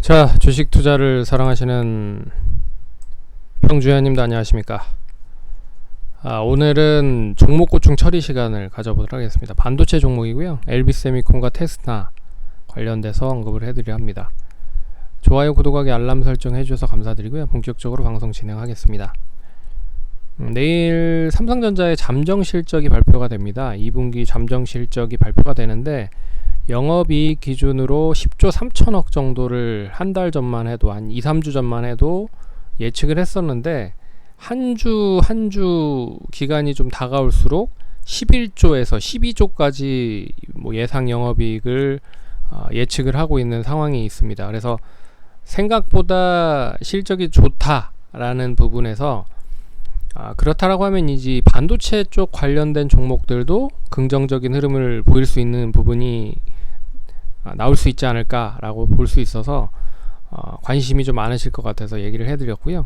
자, 주식 투자를 사랑하시는 평주현님도 안녕하십니까. 오늘은 종목 고충 처리 시간을 가져보도록 하겠습니다. 반도체 종목이고요. LB세미콘과 테스나 관련돼서 언급을 해드려 합니다. 좋아요, 구독하기, 알람 설정 해주셔서 감사드리고요. 본격적으로 방송 진행하겠습니다. 내일 삼성전자의 잠정 실적이 발표가 됩니다. 2분기 잠정 실적이 발표가 되는데 영업이익 기준으로 10조 3천억 정도를 한 달 전만 해도 한 2, 3주 전만 해도 예측을 했었는데 한 주 기간이 좀 다가올수록 11조에서 12조까지 예상 영업이익을 예측을 하고 있는 상황이 있습니다. 그래서 생각보다 실적이 좋다라는 부분에서 그렇다라고 하면 이제 반도체 쪽 관련된 종목들도 긍정적인 흐름을 보일 수 있는 부분이 나올 수 있지 않을까라고 볼 수 있어서 관심이 좀 많으실 것 같아서 얘기를 해드렸고요.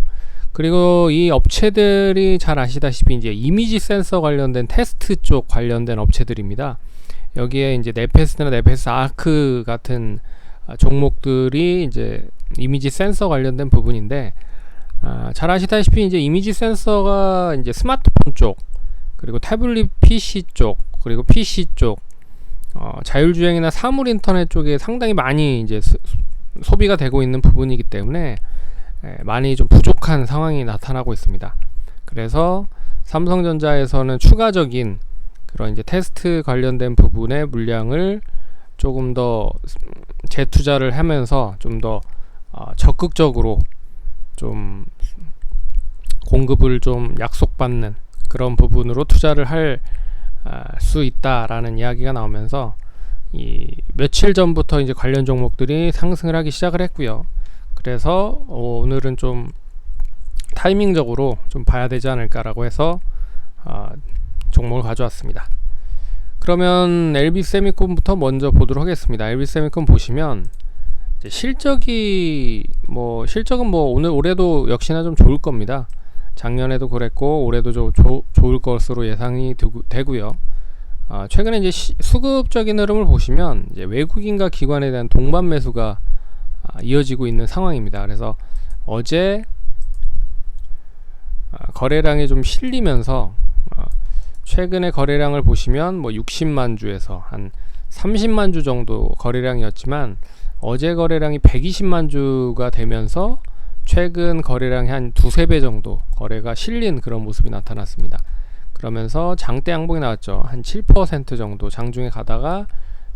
그리고 이 업체들이 잘 아시다시피 이제 이미지 센서 관련된 테스트 쪽 관련된 업체들입니다. 여기에 이제 네페스나 네페스 아크 같은 종목들이 이제 이미지 센서 관련된 부분인데 잘 아시다시피 이제 이미지 센서가 이제 스마트폰 쪽, 그리고 태블릿 PC 쪽, 그리고 PC 쪽, 자율주행이나 사물 인터넷 쪽에 상당히 많이 이제 소비가 되고 있는 부분이기 때문에 많이 좀 부족한 상황이 나타나고 있습니다. 그래서 삼성전자에서는 추가적인 그런 이제 테스트 관련된 부분의 물량을 조금 더 재투자를 하면서 좀 더 적극적으로 좀 공급을 좀 약속받는 그런 부분으로 투자를 할 수 있다라는 이야기가 나오면서 이 며칠 전부터 이제 관련 종목들이 상승을 하기 시작을 했고요. 그래서 오늘은 좀 타이밍적으로 좀 봐야 되지 않을까라고 해서 종목을 가져왔습니다. 그러면 LB세미콘부터 먼저 보도록 하겠습니다. LB세미콘 보시면 이제 실적은 올해도 역시나 좀 좋을 겁니다. 작년에도 그랬고 올해도 좋을 것으로 예상이 되고요. 최근에 이제 수급적인 흐름을 보시면 이제 외국인과 기관에 대한 동반 매수가 이어지고 있는 상황입니다. 그래서 어제 거래량이 좀 실리면서 최근에 거래량을 보시면 60만 주에서 한 30만 주 정도 거래량이었지만 어제 거래량이 120만 주가 되면서 최근 거래량이 한 두세 배 정도 거래가 실린 그런 모습이 나타났습니다. 그러면서 장대 양봉이 나왔죠. 한 7% 정도 장중에 가다가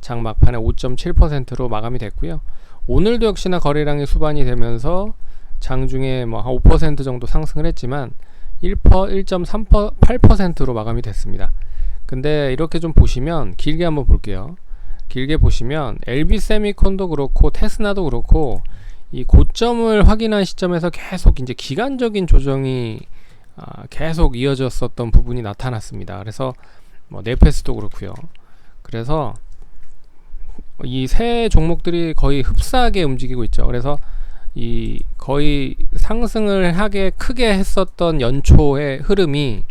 장 막판에 5.7%로 마감이 됐고요. 오늘도 역시나 거래량이 수반이 되면서 장중에 한 5% 정도 상승을 했지만 1.38%로 마감이 됐습니다. 근데 이렇게 좀 보시면 길게 한번 볼게요. 길게 보시면 LB세미콘도 그렇고 테스나도 그렇고 이 고점을 확인한 시점에서 계속 이제 기간적인 조정이 계속 이어졌었던 부분이 나타났습니다. 그래서 네페스도 그렇고요. 그래서 이 세 종목들이 거의 흡사하게 움직이고 있죠. 그래서 이 거의 상승을 하게 크게 했었던 연초의 흐름이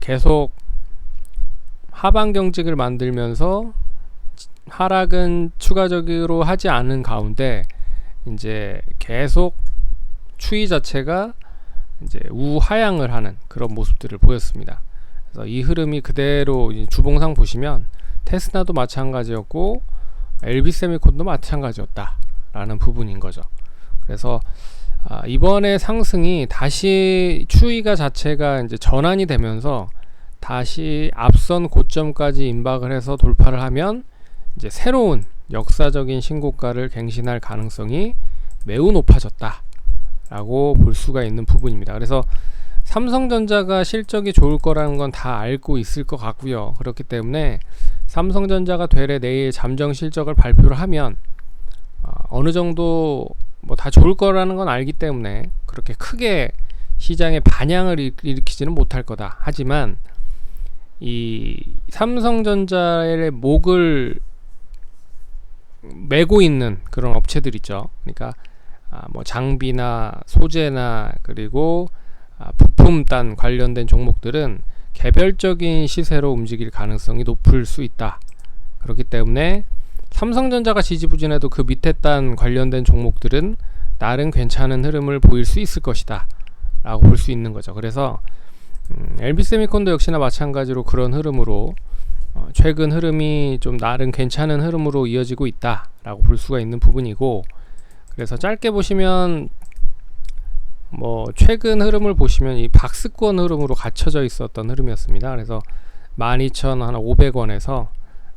계속 하방 경직을 만들면서 하락은 추가적으로 하지 않은 가운데 이제 계속 추이 자체가 이제 우하향을 하는 그런 모습들을 보였습니다. 그래서 이 흐름이 그대로 주봉상 보시면 테스나도 마찬가지였고 LB세미콘도 마찬가지였다라는 부분인 거죠. 그래서 이번에 상승이 다시 추이가 자체가 이제 전환이 되면서 다시 앞선 고점까지 임박을 해서 돌파를 하면 이제 새로운 역사적인 신고가를 갱신할 가능성이 매우 높아졌다 라고 볼 수가 있는 부분입니다. 그래서 삼성전자가 실적이 좋을 거라는 건 다 알고 있을 것 같고요. 그렇기 때문에 삼성전자가 되레 내일 잠정 실적을 발표를 하면 어느 정도 다 좋을 거라는 건 알기 때문에 그렇게 크게 시장에 반향을 일으키지는 못할 거다. 하지만 이 삼성전자의 목을 메고 있는 그런 업체들 있죠. 그러니까 장비나 소재나 그리고 부품단 관련된 종목들은 개별적인 시세로 움직일 가능성이 높을 수 있다. 그렇기 때문에 삼성전자가 지지부진해도 그 밑에 단 관련된 종목들은 나름 괜찮은 흐름을 보일 수 있을 것이다 라고 볼 수 있는 거죠. 그래서 LB세미콘도 역시나 마찬가지로 그런 흐름으로 최근 흐름이 좀 나름 괜찮은 흐름으로 이어지고 있다 라고 볼 수가 있는 부분이고, 그래서 짧게 보시면 뭐 최근 흐름을 보시면 이 박스권 흐름으로 갇혀져 있었던 흐름이었습니다. 그래서 12,500원에서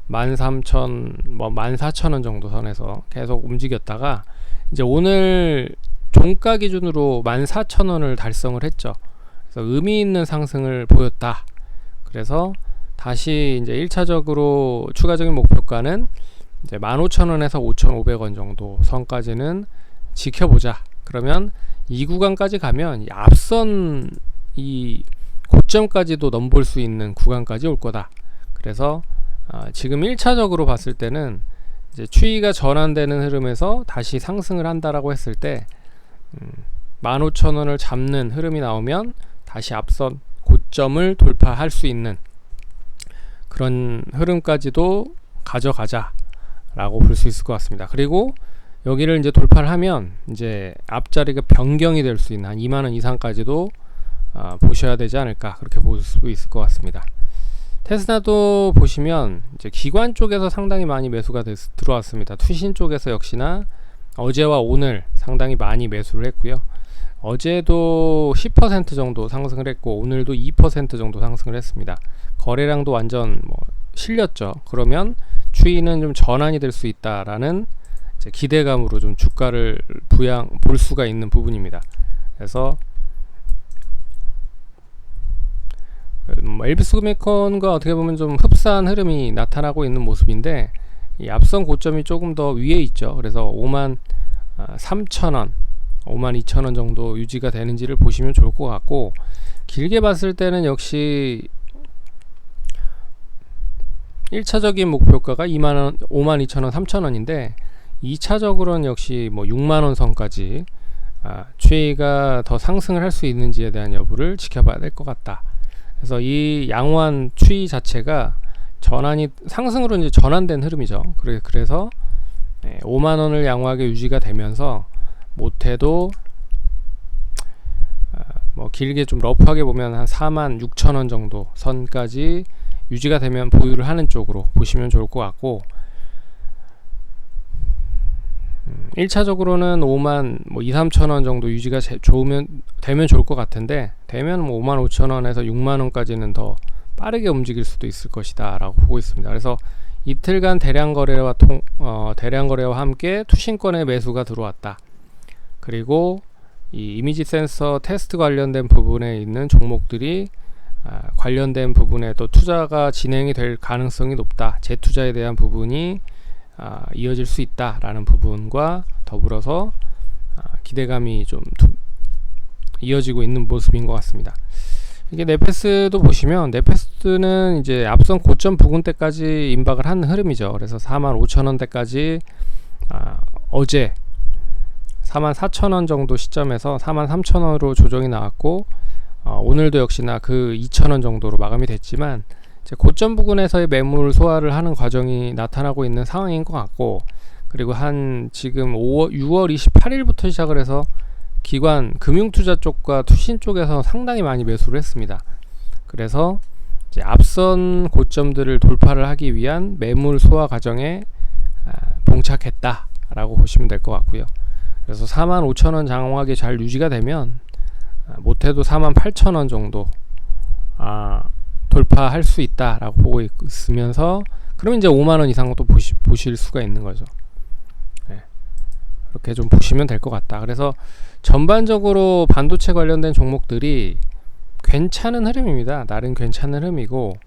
13,000, 뭐 14,000원 정도 선에서 계속 움직였다가 이제 오늘 종가 기준으로 14,000원을 달성을 했죠. 그래서 의미 있는 상승을 보였다. 그래서 다시 이제 1차적으로 추가적인 목표가는 이제 15,000원에서 5,500원 정도 선까지는 지켜보자. 그러면 이 구간까지 가면 이 앞선 이 고점까지도 넘볼 수 있는 구간까지 올 거다. 그래서 지금 1차적으로 봤을 때는 이제 추이가 전환되는 흐름에서 다시 상승을 한다라고 했을 때 15,000원을 잡는 흐름이 나오면 다시 앞선 고점을 돌파할 수 있는 그런 흐름까지도 가져가자 라고 볼 수 있을 것 같습니다. 그리고 여기를 이제 돌파를 하면 이제 앞자리가 변경이 될 수 있는 한 2만원 이상까지도 보셔야 되지 않을까, 그렇게 볼 수 있을 것 같습니다. 테스라도 보시면 이제 기관 쪽에서 상당히 많이 매수가 들어왔습니다. 투신 쪽에서 역시나 어제와 오늘 상당히 많이 매수를 했고요. 어제도 10% 정도 상승을 했고 오늘도 2% 정도 상승을 했습니다. 거래량도 완전 뭐 실렸죠. 그러면 추이는 좀 전환이 될 수 있다라는 이제 기대감으로 좀 주가를 볼 수가 있는 부분입니다. 그래서 엘비스메컨과 어떻게 보면 좀 흡사한 흐름이 나타나고 있는 모습인데, 이 앞선 고점이 조금 더 위에 있죠. 그래서 53,000원, 52,000원 정도 유지가 되는지를 보시면 좋을 것 같고, 길게 봤을 때는 역시 1차적인 목표가가 52,000원, 3,000원인데 2차적으로는 역시 뭐 6만원 선까지 추이가 더 상승을 할 수 있는지에 대한 여부를 지켜봐야 될 것 같다. 그래서 이 양호한 추이 자체가 전환이 상승으로 이제 전환된 흐름이죠. 그래서 5만원을 양호하게 유지가 되면서 못해도 뭐 길게 좀 러프하게 보면 한 46,000원 정도 선까지 유지가 되면 보유를 하는 쪽으로 보시면 좋을 것 같고, 1차적으로는 5만 뭐 2-3천원 정도 유지가 되면 좋을 것 같은데, 되면 뭐 55,000원에서 6만원까지는 더 빠르게 움직일 수도 있을 것이다 라고 보고 있습니다. 그래서 이틀간 대량 거래와 함께 투신권의 매수가 들어왔다. 그리고 이 이미지 센서 테스트 관련된 부분에 있는 종목들이 관련된 부분에 또 투자가 진행이 될 가능성이 높다. 재투자에 대한 부분이 이어질 수 있다라는 부분과 더불어서 기대감이 좀 이어지고 있는 모습인 것 같습니다. 이게 네페스도 보시면, 네페스는 이제 앞선 고점 부근 때까지 임박을 한 흐름이죠. 그래서 45,000원대까지 어제 44,000원 정도 시점에서 43,000원으로 조정이 나왔고, 오늘도 역시나 그 2,000원 정도로 마감이 됐지만 이제 고점 부근에서의 매물 소화를 하는 과정이 나타나고 있는 상황인 것 같고, 그리고 한 지금 6월 28일부터 시작을 해서 기관 금융투자 쪽과 투신 쪽에서 상당히 많이 매수를 했습니다. 그래서 이제 앞선 고점들을 돌파를 하기 위한 매물 소화 과정에 봉착했다 라고 보시면 될 것 같고요. 그래서 45,000원 장황하게 잘 유지가 되면 못해도 48,000원 정도 돌파할 수 있다 라고 보고 있으면서, 그러면 이제 5만원 이상 또 보실 수가 있는 거죠. 네. 이렇게 좀 보시면 될 것 같다. 그래서 전반적으로 반도체 관련된 종목들이 괜찮은 흐름입니다. 나름 괜찮은 흐름이고,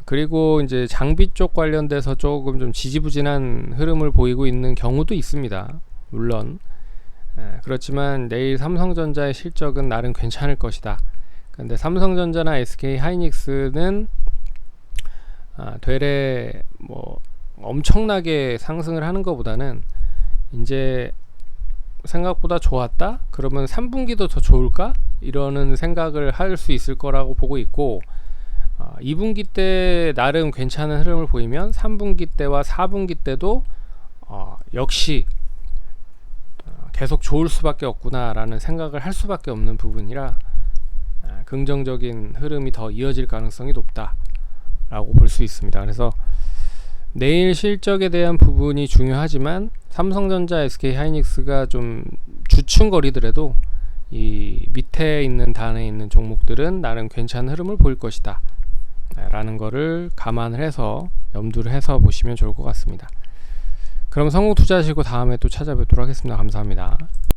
그리고 이제 장비 쪽 관련돼서 조금 좀 지지부진한 흐름을 보이고 있는 경우도 있습니다. 물론 그렇지만 내일 삼성전자의 실적은 나름 괜찮을 것이다. 근데 삼성전자나 SK 하이닉스는 되레 뭐 엄청나게 상승을 하는 것보다는 이제 생각보다 좋았다? 그러면 3분기도 더 좋을까? 이러는 생각을 할 수 있을 거라고 보고 있고, 2분기 때 나름 괜찮은 흐름을 보이면 3분기 때와 4분기 때도 역시 계속 좋을 수밖에 없구나 라는 생각을 할 수밖에 없는 부분이라 긍정적인 흐름이 더 이어질 가능성이 높다 라고 볼 수 있습니다. 그래서 내일 실적에 대한 부분이 중요하지만 삼성전자, SK하이닉스가 좀 주춤거리더라도 이 밑에 있는 단에 있는 종목들은 나름 괜찮은 흐름을 보일 것이다 라는 거를 감안을 해서 염두를 해서 보시면 좋을 것 같습니다. 그럼 성공 투자하시고 다음에 또 찾아뵙도록 하겠습니다. 감사합니다.